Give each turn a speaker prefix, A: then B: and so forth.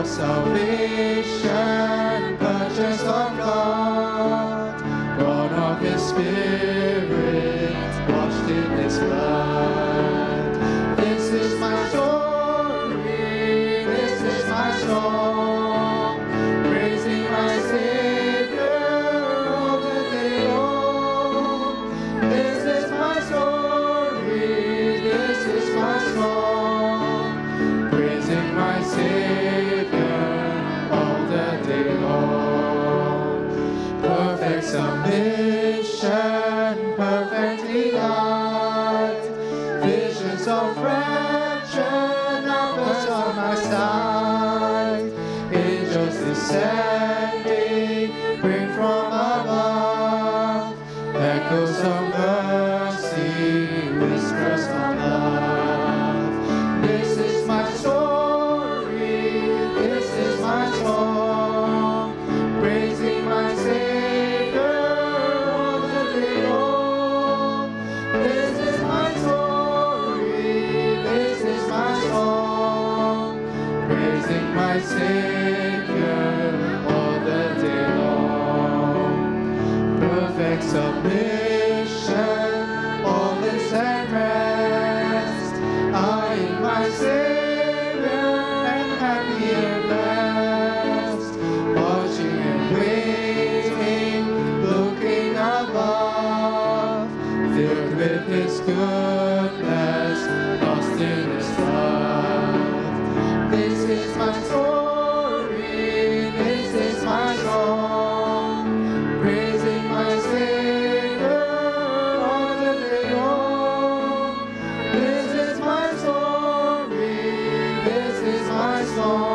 A: salvation, purchased of God, born of His Spirit, washed in His blood. This is my story, this is my song, praising my Savior all the day long. This is my story, this is my song, praising my Savior all the day long. Perfect submission, perfect delight, visions of rapture now burst on my sight. Angels descending, bring from above, echoes of mercy, whispers of love. This is my story, this is my song, praising my Savior all the day long. This is my story, this is my song, praising my Savior all the day long. Perfect submission, all is at rest. I am my Savior and happy and blessed, watching and waiting, looking above, filled with His goodness, lost in His love. This is my story, this is my song, praising my Savior all the day long. This is my story, this is my song,